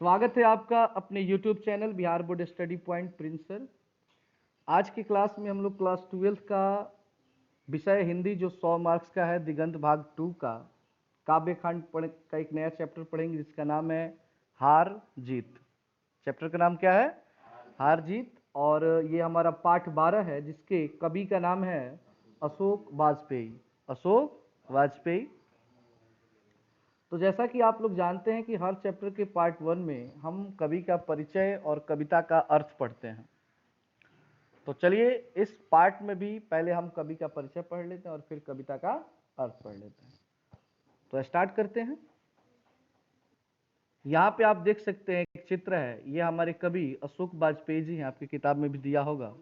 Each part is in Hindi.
स्वागत है आपका अपने YouTube channel Bihar board study point Prince sir. आज की क्लास में हम लोग क्लास 12th का विषय हिंदी जो 100 मार्क्स का है दिगंत भाग 2 का काव्य खंड का एक नया चैप्टर पढ़ेंगे जिसका नाम है हार जीत। चैप्टर का नाम क्या है? हार जीत। और ये हमारा पाठ 12 है जिसके कवि का नाम है अशोक वाजपेयी। अशोक वाजपेयी। तो जैसा कि आप लोग जानते हैं कि हर चैप्टर के पार्ट 1 में हम कवि का परिचय और कविता का अर्थ पढ़ते हैं। तो चलिए इस पार्ट में भी पहले हम कवि का परिचय पढ़ लेते हैं और फिर कविता का अर्थ पढ़ लेते हैं। तो स्टार्ट करते हैं। यहाँ पे आप देख सकते हैं एक चित्र है, ये हमारे कवि अशोक वाजपेयी जी हैं, आपकी किताब में भी दिया होगा।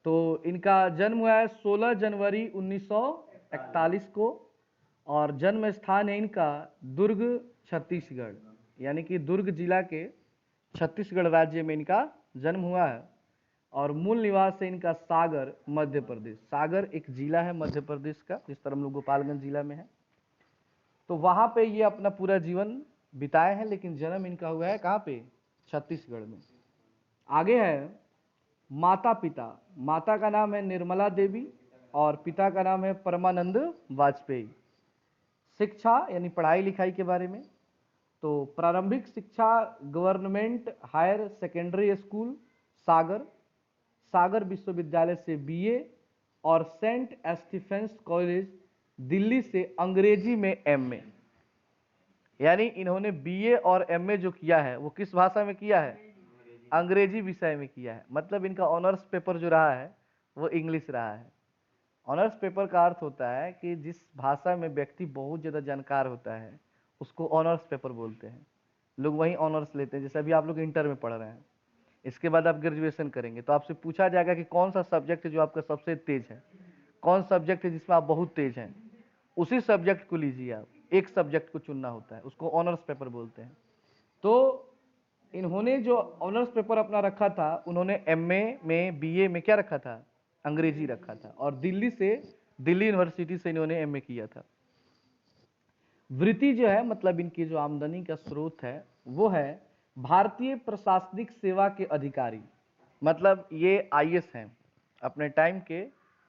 तो इनका जन्म हुआ है 16 जनवरी 1941 को और जन्म स्थान है इनका दुर्ग छत्तीसगढ़, यानी कि दुर्ग जिला के छत्तीसगढ़ राज्य में इनका जन्म हुआ है। और मूल निवास है इनका सागर मध्य प्रदेश। सागर एक जिला है मध्य प्रदेश का, जिस तरह हम लोग गोपालगंज जिला में है। तो वहां पे ये अपना पूरा जीवन बिताए हैं, लेकिन जन्म इनका हुआ है कहाँ पे? छत्तीसगढ़ में। आगे है माता पिता। माता का नाम है निर्मला देवी और पिता का नाम है परमानंद वाजपेयी। शिक्षा यानी पढ़ाई लिखाई के बारे में, तो प्रारंभिक शिक्षा गवर्नमेंट हायर सेकेंडरी स्कूल सागर, सागर विश्वविद्यालय से बीए और सेंट स्टीफेंस कॉलेज दिल्ली से अंग्रेजी में एमए। यानी इन्होंने बीए और एमए जो किया है वो किस भाषा में किया है? अंग्रेजी विषय में किया है। मतलब इनका ऑनर्स पेपर जो रहा है वो इंग्लिश रहा है। ऑनर्स पेपर का अर्थ होता है कि जिस भाषा में व्यक्ति बहुत ज़्यादा जानकार होता है उसको ऑनर्स पेपर बोलते हैं। लोग वहीं ऑनर्स लेते हैं। जैसे अभी आप लोग इंटर में पढ़ रहे हैं, इसके बाद आप ग्रेजुएशन करेंगे तो आपसे पूछा जाएगा कि कौन सा सब्जेक्ट है जो आपका सबसे तेज है, कौन सब्जेक्ट है जिसमें आप बहुत तेज हैं, उसी सब्जेक्ट को लीजिए। आप एक सब्जेक्ट को चुनना होता है, उसको ऑनर्स पेपर बोलते हैं। तो इन्होंने जो ऑनर्स पेपर अपना रखा था, उन्होंने एमए में बीए में क्या रखा था? अंग्रेजी रखा था। और दिल्ली यूनिवर्सिटी से इन्होंने एमए किया था। वृत्ति जो है, मतलब इनकी जो आमदनी का स्रोत है वो है भारतीय प्रशासनिक सेवा के अधिकारी। मतलब ये आईएएस हैं अपने टाइम के,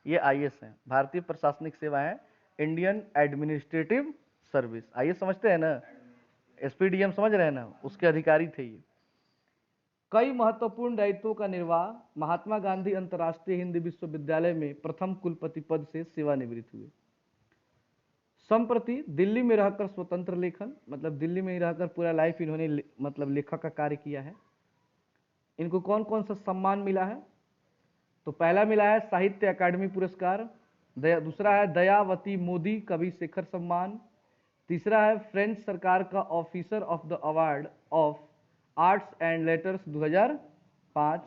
ये आईएएस हैं, भारतीय प्रशासनिक सेवा है, इंडियन एडमिनिस्ट्रेटिव सर्विस। आईएएस समझते हैं ना, एसपीडीएम समझ रहे हैं ना, उसके अधिकारी थे ये। कई महत्वपूर्ण दायित्वों का निर्वाह महात्मा गांधी अंतर्राष्ट्रीय हिंदी विश्वविद्यालय में प्रथम कुलपति पद से सेवानिवृत्त हुए। संप्रति दिल्ली में रहकर स्वतंत्र लेखन, मतलब दिल्ली में ही रहकर पूरा लाइफ इन्होंने मतलब लेखक का कार्य किया है। इनको कौन कौन सा सम्मान मिला है? तो पहला मिला है साहित्य अकादमी पुरस्कार, दूसरा है दयावती मोदी कवि शेखर सम्मान, तीसरा है फ्रेंच सरकार का officer of the award of arts and letters 2005,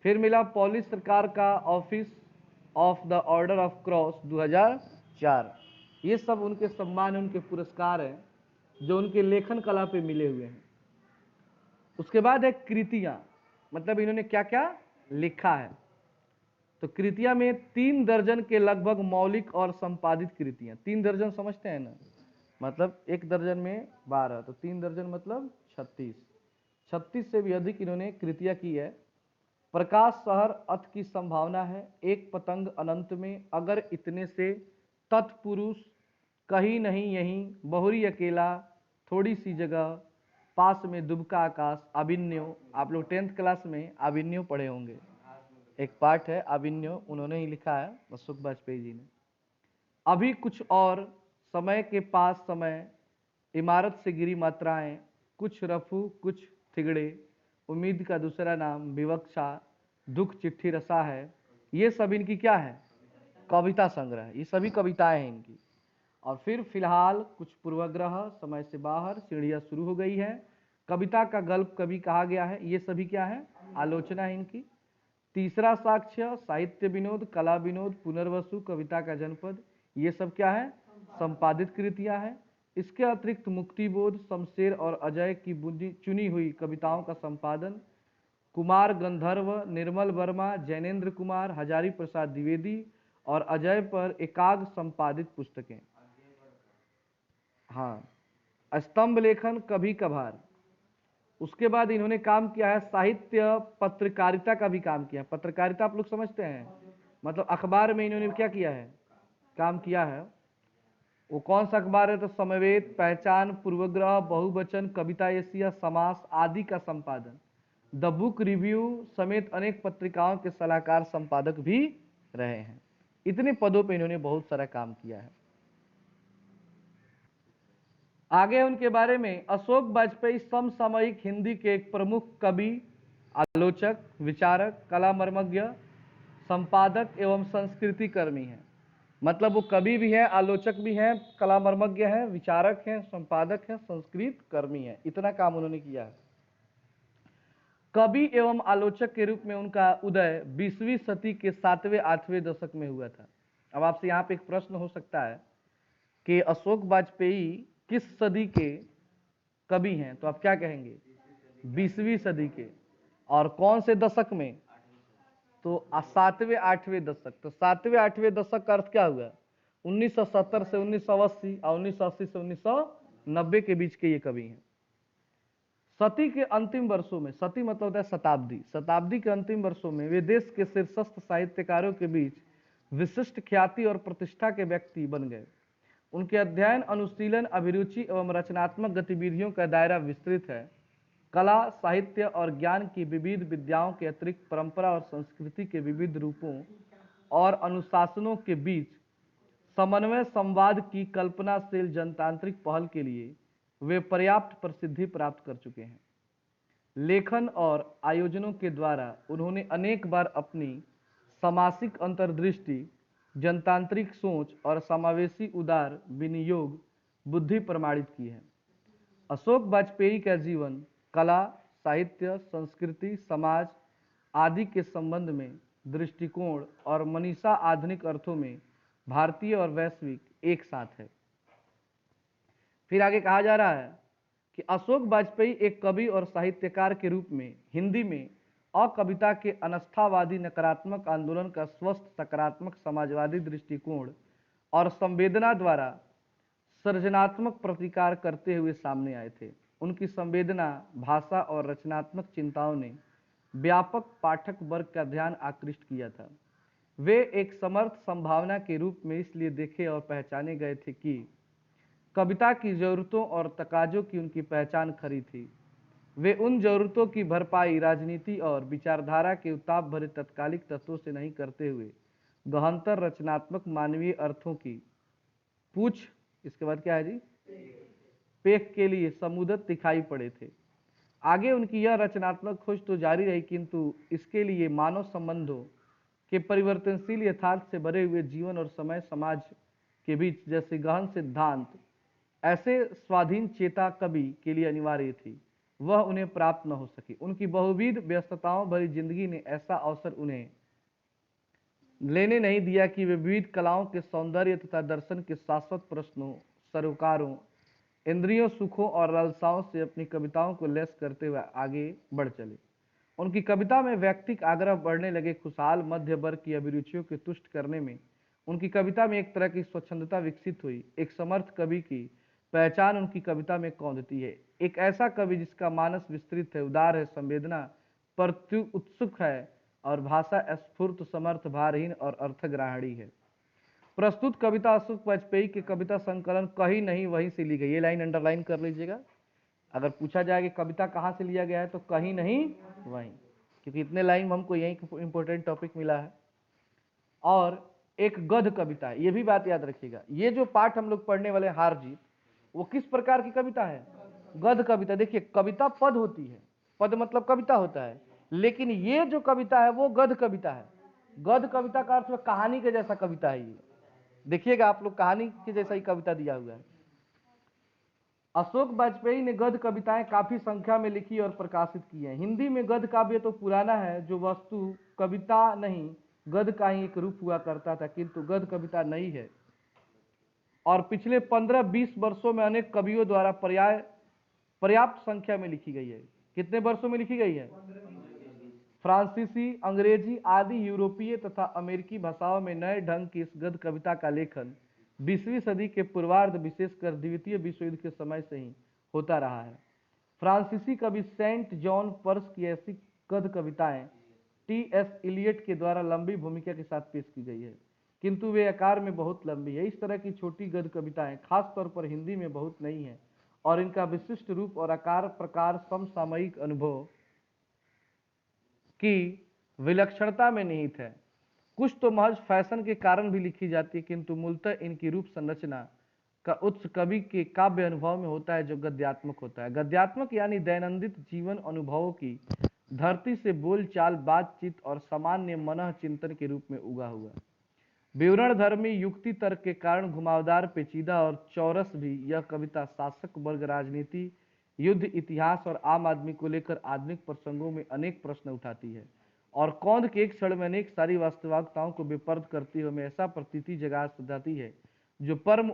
फिर मिला पोलिश सरकार का office of the order of cross 2004। ये सब उनके सम्मान, उनके पुरस्कार हैं जो उनके लेखन कला पे मिले हुए हैं। उसके बाद है कृतियां, मतलब इन्होंने क्या क्या लिखा है। तो कृतियां में 3 दर्जन के लगभग मौलिक और संपादित कृतियां। 3 दर्जन समझते हैं ना, मतलब 1 दर्जन में 12, तो 3 दर्जन मतलब 36। 36 से भी अधिक इन्होंने कृतियां की है। प्रकाश शहर अथ की संभावना है, एक पतंग अनंत में, अगर इतने से, तत्पुरुष, कहीं नहीं यहीं, बहुरी अकेला, थोड़ी सी जगह, पास में दुबका आकाश, अभिन्यो। आप लोग 10th क्लास में अभिन्यो पढ़े होंगे, एक पार्ट है अभिन्यो, उन्होंने ही लिखा है अशोक वाजपेयी जी ने। अभी कुछ और, समय के पास समय, इमारत से गिरी मात्राएं, कुछ रफू कुछ थिगड़े, उम्मीद का दूसरा नाम, विवक्षा, दुख चिट्ठी रसा है। ये सब इनकी क्या है? कविता संग्रह। ये सभी कविताएं हैं इनकी। और फिर फिलहाल कुछ पूर्वग्रह, समय से बाहर, सीढ़ियां शुरू हो गई है, कविता का गल्प कभी कहा गया है। ये सभी क्या है? आलोचना है इनकी। तीसरा साक्ष्य, साहित्य विनोद, कला विनोद, पुनर्वसु, कविता का जनपद, ये सब क्या है? संपादित कृतियां हैं। इसके अतिरिक्त मुक्तिबोध, शमशेर और अजय की चुनी हुई कविताओं का संपादन, कुमार गंधर्व, निर्मल वर्मा, जैनेन्द्र कुमार, हजारी प्रसाद द्विवेदी और अजय पर एकाग्र संपादित पुस्तकें। हाँ, स्तंभ लेखन कभी कभार। उसके बाद इन्होंने काम किया है साहित्य पत्रकारिता का भी काम किया। पत्रकारिता आप लोग समझते हैं, मतलब अखबार में इन्होंने क्या किया है, काम किया है। वो कौन सा अखबार है, तो समवेत, पहचान, पूर्वग्रह, बहुवचन, कविता एशिया, समास आदि का संपादन, द बुक रिव्यू समेत अनेक पत्रिकाओं के सलाहकार संपादक भी रहे हैं। इतने पदों पे इन्होंने बहुत सारा काम किया है। आगे उनके बारे में, अशोक वाजपेयी समसामयिक हिंदी के एक प्रमुख कवि, आलोचक, विचारक, कला मर्मज्ञ, संपादक एवं संस्कृति कर्मी हैं। मतलब वो कवि भी हैं, आलोचक भी हैं, कला मर्मज्ञ हैं, विचारक हैं, संपादक हैं, संस्कृत कर्मी हैं। इतना काम उन्होंने किया है। कवि एवं आलोचक के रूप में उनका उदय 20वीं सदी के 7वें-8वें दशक में हुआ था। अब आपसे यहाँ पे एक प्रश्न हो सकता है कि अशोक वाजपेयी किस सदी के कवि हैं, तो आप क्या कहेंगे, 20वीं सदी के। और कौन से दशक में, तो 7वें-8वें दशक। तो 7वें-8वें दशक का अर्थ क्या हुआ, 1970 से 1980 और 1980 से 1990 के बीच के ये कवि हैं। सदी के अंतिम वर्षों में, सदी मतलब होता है शताब्दी, शताब्दी के अंतिम वर्षों में वे देश के शीर्षस्थ साहित्यकारों के बीच विशिष्ट ख्याति और प्रतिष्ठा के व्यक्ति बन गए। उनके अध्ययन, अनुशीलन, अभिरुचि एवं रचनात्मक गतिविधियों का दायरा विस्तृत है। कला, साहित्य और ज्ञान की विविध विद्याओं के अतिरिक्त परंपरा और संस्कृति के विविध रूपों और अनुशासनों के बीच समन्वय संवाद की कल्पनाशील जनतांत्रिक पहल के लिए वे पर्याप्त प्रसिद्धि प्राप्त कर चुके हैं। लेखन और आयोजनों के द्वारा उन्होंने अनेक बार अपनी सामासिक अंतर्दृष्टि, जनतांत्रिक सोच और समावेशी उदार विनियोग बुद्धि प्रमाणित की है। अशोक वाजपेयी का जीवन कला, साहित्य, संस्कृति, समाज आदि के संबंध में दृष्टिकोण और मनीषा आधुनिक अर्थों में भारतीय और वैश्विक एक साथ है। फिर आगे कहा जा रहा है कि अशोक वाजपेयी एक कवि और साहित्यकार के रूप में हिंदी में अकविता के अनास्थावादी नकारात्मक आंदोलन का स्वस्थ सकारात्मक समाजवादी दृष्टिकोण और संवेदना द्वारा सृजनात्मक प्रतिकार करते हुए सामने आए थे। उनकी संवेदना, भाषा और रचनात्मक चिंताओं ने व्यापक पाठक वर्ग का ध्यान आकृष्ट किया था। वे एक समर्थ संभावना के रूप में इसलिए देखे और पहचाने गए थे कि कविता की जरूरतों और तकाजों की उनकी पहचान खरी थी। वे उन जरूरतों की भरपाई राजनीति और विचारधारा के उताप भरे तत्कालिक तत्वों से नहीं करते हुए गहनतर रचनात्मक मानवीय अर्थों की पूछ, इसके बाद क्या है जी, पेख के लिए समुदत दिखाई पड़े थे। आगे उनकी यह रचनात्मक खोज तो जारी रही, किंतु इसके लिए मानव संबंधों के परिवर्तनशील यथार्थ से भरे हुए जीवन और समय समाज के बीच जैसे गहन सिद्धांत ऐसे स्वाधीन चेता कवि के लिए अनिवार्य थी, वह उन्हें प्राप्त न हो सकी। उनकी बहुविध व्यस्तताओं भरी जिंदगी ने ऐसा अवसर उन्हें लेने नहीं दिया कि वे विविध कलाओं के सौंदर्य तथा दर्शन के शाश्वत प्रश्नों, सरोकारों, इंद्रियों सुखों और लालसाओं से अपनी कविताओं को लैस करते हुए आगे बढ़ चले। उनकी कविता में व्यक्तिक आग्रह बढ़ने लगे। खुशहाल मध्य वर्ग की अभिरुचियों को तुष्ट करने में उनकी कविता में एक तरह की स्वच्छंदता विकसित हुई। एक समर्थ कवि की पहचान उनकी कविता में कौंधती है। एक ऐसा कवि जिसका मानस विस्तृत है, उदार है, संवेदना प्रति उत्सुक है और भाषा स्फूर्त, समर्थ, भारहीन और अर्थग्राहणी है। प्रस्तुत कविता अशोक वाजपेयी के कविता संकलन कहीं नहीं वहीं से ली गई। ये लाइन अंडरलाइन कर लीजिएगा। अगर पूछा जाए कि कविता कहाँ से लिया गया है तो कहीं नहीं वहीं, क्योंकि इतने लाइन हमको यही इंपॉर्टेंट टॉपिक मिला है। और एक गद्य कविता है, ये भी बात याद रखिएगा। ये जो पाठ हम लोग पढ़ने वाले हार जीत, वो किस प्रकार की कविता है, गद्य कविता। देखिए कविता पद होती है, पद मतलब कविता होता है, लेकिन ये जो कविता है वो गद्य कविता है। गद्य कविता का अर्थ कहानी के जैसा कविता है। ये देखिएगा आप लोग, कहानी के जैसा ही कविता दिया हुआ है। अशोक वाजपेयी ने गद्य कविताएं काफी संख्या में लिखी और प्रकाशित की हैं। हिंदी में गद्य काव्य तो पुराना है, जो वस्तु कविता नहीं गद्य का ही एक रूप हुआ करता था, किंतु गद्य कविता नई है और पिछले 15-20 वर्षों में अनेक कवियों द्वारा पर्याप्त संख्या में लिखी गई है। कितने वर्षों में लिखी गई है? फ्रांसीसी, अंग्रेजी आदि यूरोपीय तथा अमेरिकी भाषाओं में नए ढंग की इस गद्य कविता का लेखन 20वीं सदी के पूर्वार्ध, विशेषकर द्वितीय विश्व युद्ध के समय से ही होता रहा है। फ्रांसीसी कवि सेंट जॉन पर्स की ऐसी गद्य कविताएं टी.एस. इलियट के द्वारा लंबी भूमिका के साथ पेश की गई है, किंतु वे आकार में बहुत लंबी है। इस तरह की छोटी गद्य कविताएं खासतौर पर हिंदी में बहुत नहीं है और इनका विशिष्ट रूप और आकार प्रकार समसामयिक अनुभव की विलक्षणता में निहित है। कुछ तो महज फैशन के कारण भी लिखी जाती है, किंतु मूलतः इनकी रूप संरचना का उत्स कवि के काव्य अनुभव में होता है, जो गद्यात्मक होता है। गद्यात्मक यानी दैनंदिन जीवन अनुभवों की धरती से बोलचाल, बातचीत और सामान्य मनः चिंतन के रूप में उगा हुआ। विवरण धर्मी युक्ति तर्क के कारण घुमावदार, पेचीदा और चौरस भी यह कविता शासक वर्ग, राजनीति, युद्ध, इतिहास और आम आदमी को लेकर आधुनिक प्रसंगों में अनेक प्रश्न उठाती है और कौंध के एक क्षण में अनेक सारी वास्तविकताओं को विपर्द करती हुए हमें ऐसा प्रतीति जगा जाती है जो परम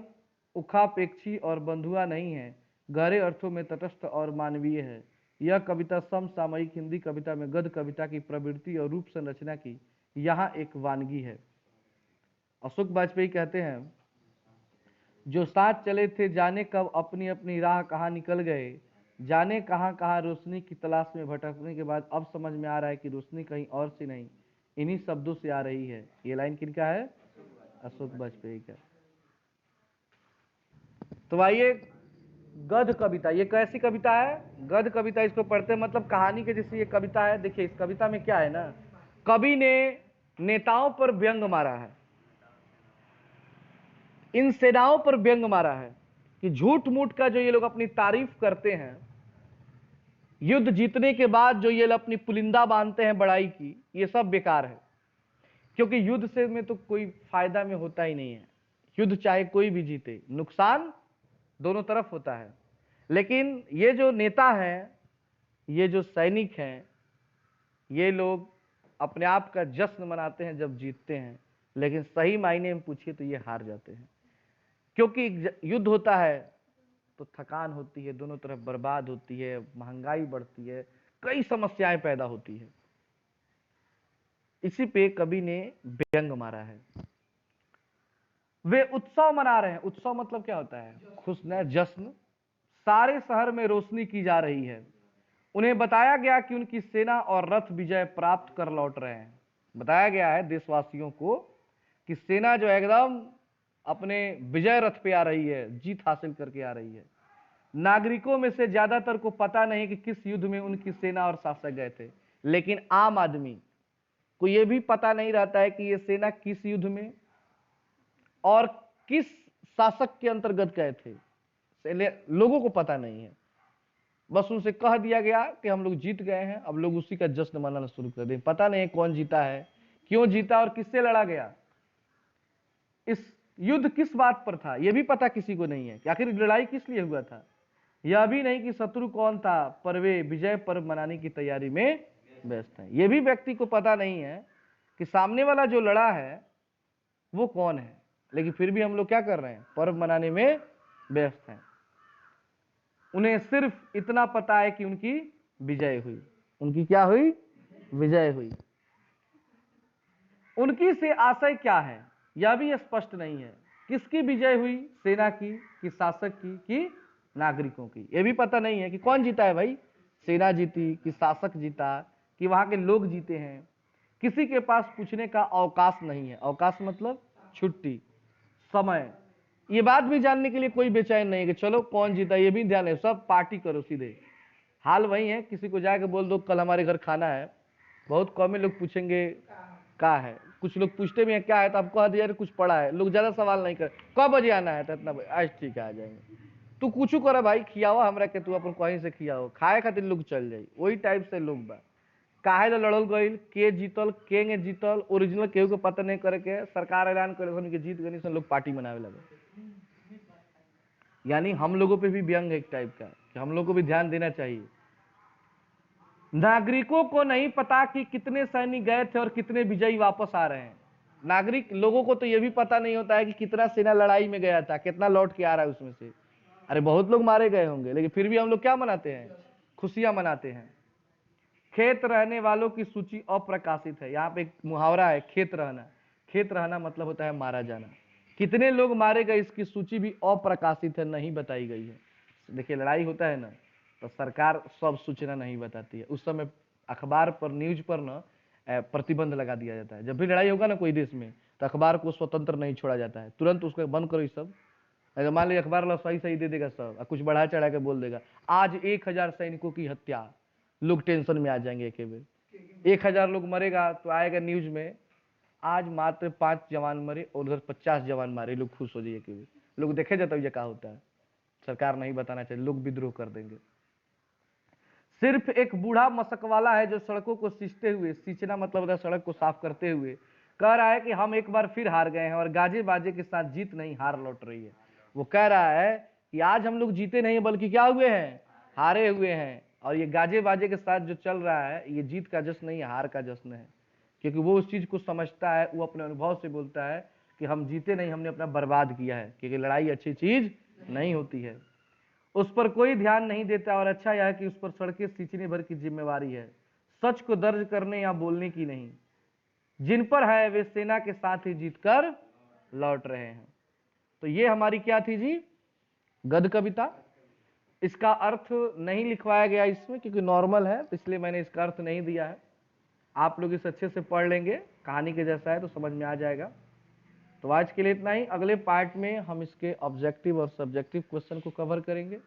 उखापेक्षी और बंधुआ नहीं है, गहरे अर्थों में तटस्थ और मानवीय है। यह कविता समसामयिक हिंदी कविता में गद्य कविता की प्रवृत्ति और रूप संरचना की यहाँ एक वानगी है। अशोक वाजपेयी कहते हैं, जो साथ चले थे जाने कब अपनी अपनी राह कहाँ निकल गए, जाने कहाँ कहाँ रोशनी की तलाश में भटकने के बाद अब समझ में आ रहा है कि रोशनी कहीं और से नहीं, इन्हीं शब्दों से आ रही है। ये लाइन किनका है? अशोक वाजपेयी का। तो आइए, गद्य कविता, ये कैसी कविता है? गद्य कविता। इसको पढ़ते मतलब कहानी के जैसी ये कविता है। देखिए इस कविता में क्या है ना, कवि ने नेताओं पर व्यंग मारा है, इन सेनाओं पर व्यंग मारा है कि झूठ मूठ का जो ये लोग अपनी तारीफ करते हैं, युद्ध जीतने के बाद जो ये लोग अपनी पुलिंदा बांधते हैं बड़ाई की, ये सब बेकार है, क्योंकि युद्ध से में तो कोई फायदा में होता ही नहीं है। युद्ध चाहे कोई भी जीते, नुकसान दोनों तरफ होता है। लेकिन ये जो नेता हैं, ये जो सैनिक हैं, ये लोग अपने आप का जश्न मनाते हैं जब जीतते हैं, लेकिन सही मायने में पूछिए तो ये हार जाते हैं, क्योंकि युद्ध होता है तो थकान होती है, दोनों तरफ बर्बाद होती है, महंगाई बढ़ती है, कई समस्याएं पैदा होती है। इसी पे कवि ने व्यंग मारा है। वे उत्सव मना रहे हैं। उत्सव मतलब क्या होता है? खुश न जश्न। सारे शहर में रोशनी की जा रही है। उन्हें बताया गया कि उनकी सेना और रथ विजय प्राप्त कर लौट रहे हैं। बताया गया है देशवासियों को कि सेना जो एकदम अपने विजय रथ पे आ रही है, जीत हासिल करके आ रही है। नागरिकों में से ज्यादातर को पता नहीं कि किस युद्ध में उनकी सेना और शासक गए थे, लेकिन आम आदमी को यह भी पता नहीं रहता है कि ये सेना किस युद्ध में और किस शासक के अंतर्गत गए थे। लोगों को पता नहीं है, बस उनसे कह दिया गया कि हम लोग जीत गए हैं, अब लोग उसी का जश्न मनाना शुरू कर दें। पता नहीं कौन जीता है, क्यों जीता और किससे लड़ा गया, इस युद्ध किस बात पर था, यह भी पता किसी को नहीं है कि आखिर लड़ाई किस लिए हुआ था। यह भी नहीं कि शत्रु कौन था, पर वे विजय पर्व मनाने की तैयारी में व्यस्त हैं। यह भी व्यक्ति को पता नहीं है कि सामने वाला जो लड़ा है वो कौन है, लेकिन फिर भी हम लोग क्या कर रहे हैं? पर्व मनाने में व्यस्त हैं। उन्हें सिर्फ इतना पता है कि उनकी विजय हुई। उनकी क्या हुई? विजय हुई। उनकी से आशय क्या है यह भी स्पष्ट नहीं है। किसकी विजय हुई? सेना की कि शासक की कि नागरिकों की? यह भी पता नहीं है कि कौन जीता है भाई, सेना जीती कि शासक जीता कि वहां के लोग जीते हैं। किसी के पास पूछने का अवकाश नहीं है। अवकाश मतलब छुट्टी, समय। ये बात भी जानने के लिए कोई बेचैन नहीं है कि चलो कौन जीता, ये भी ध्यान है, सब पार्टी करो सीधे। हाल वही है, किसी को जाके बोल दो कल हमारे घर खाना है, बहुत कम ही लोग पूछेंगे क्या है। कुछ लोग पूछते भी हैं क्या है, तो आप कह दिया कुछ पड़ा है, लोग ज्यादा सवाल नहीं कर। कब बजे आना है? तो इतना बजे। आज ठीक है, आ जाएंगे। तू कुछ करे भाई, खियाओ हमरा के, तू अपन कहीं से खियाओ, खाए खातिर लोग चल जाई। वही टाइप से लोग बा। काहे लड़ल गईल, के जीतल, के जीतल, ओरिजिनल केहू को पता नहीं करे के सरकार ऐलान करे कि जीत गई, लोग पार्टी मनावे लगे। यानी हम लोगों पे भी व्यंग है एक टाइप का कि हम लोगों को भी ध्यान देना चाहिए। नागरिकों को नहीं पता कि कितने सैनिक गए थे और कितने विजयी वापस आ रहे हैं। नागरिक लोगों को तो यह भी पता नहीं होता है कि कितना सेना लड़ाई में गया था, कितना लौट के आ रहा है उसमें से। अरे बहुत लोग मारे गए होंगे, लेकिन फिर भी हम लोग क्या मनाते हैं? खुशियां मनाते हैं। खेत रहने वालों की सूची अप्रकाशित है। यहाँ पे एक मुहावरा है, खेत रहना। खेत रहना मतलब होता है मारा जाना। कितने लोग मारे गए इसकी सूची भी अप्रकाशित है, नहीं बताई गई है। देखिए लड़ाई होता है ना तो सरकार सब सूचना नहीं बताती है, उस समय अखबार पर न्यूज पर ना प्रतिबंध लगा दिया जाता है। जब भी लड़ाई होगा ना कोई देश में तो अखबार को स्वतंत्र नहीं छोड़ा जाता है, तुरंत उसको बंद करो ये सब। अगर मान लीजिए अखबार सही सही दे देगा सब और कुछ बढ़ा चढ़ा के बोल देगा आज 1000 सैनिकों की हत्या, लोग टेंशन में आ जाएंगे एक बेर। 1000 लोग मरेगा तो आएगा न्यूज में आज मात्र 5 जवान मरे और उधर 50 जवान मारे, लोग खुश हो जाइए कि लोग देखे जाता है ये क्या होता है। सरकार नहीं बताना चाहिए, लोग विद्रोह कर देंगे। सिर्फ एक बूढ़ा मशक वाला है जो सड़कों को सींचते हुए, सींचना मतलब होता है सड़क को साफ करते हुए, कह रहा है कि हम एक बार फिर हार गए हैं और गाजे बाजे के साथ जीत नहीं हार लौट रही है। वो कह रहा है कि आज हम लोग जीते नहीं बल्कि क्या हुए हैं, हारे हुए हैं। और ये गाजे बाजे के साथ जो चल रहा है ये जीत का जश्न नहीं, हार का जश्न है। क्योंकि वो उस चीज को समझता है, वो अपने अनुभव से बोलता है कि हम जीते नहीं, हमने अपना बर्बाद किया है, क्योंकि लड़ाई अच्छी चीज नहीं होती है। उस पर कोई ध्यान नहीं देता और अच्छा यह है कि उस पर सड़कें सींचने भर की जिम्मेवारी है, सच को दर्ज करने या बोलने की नहीं। जिन पर है वे सेना के साथ ही जीतकर लौट रहे हैं। तो ये हमारी क्या थी जी, गद्य कविता। इसका अर्थ नहीं लिखवाया गया इसमें क्योंकि नॉर्मल है, इसलिए मैंने इसका अर्थ नहीं दिया है। आप लोग इस अच्छे से पढ़ लेंगे, कहानी के जैसा है तो समझ में आ जाएगा। तो आज के लिए इतना ही। अगले पार्ट में हम इसके ऑब्जेक्टिव और सब्जेक्टिव क्वेश्चन को कवर करेंगे।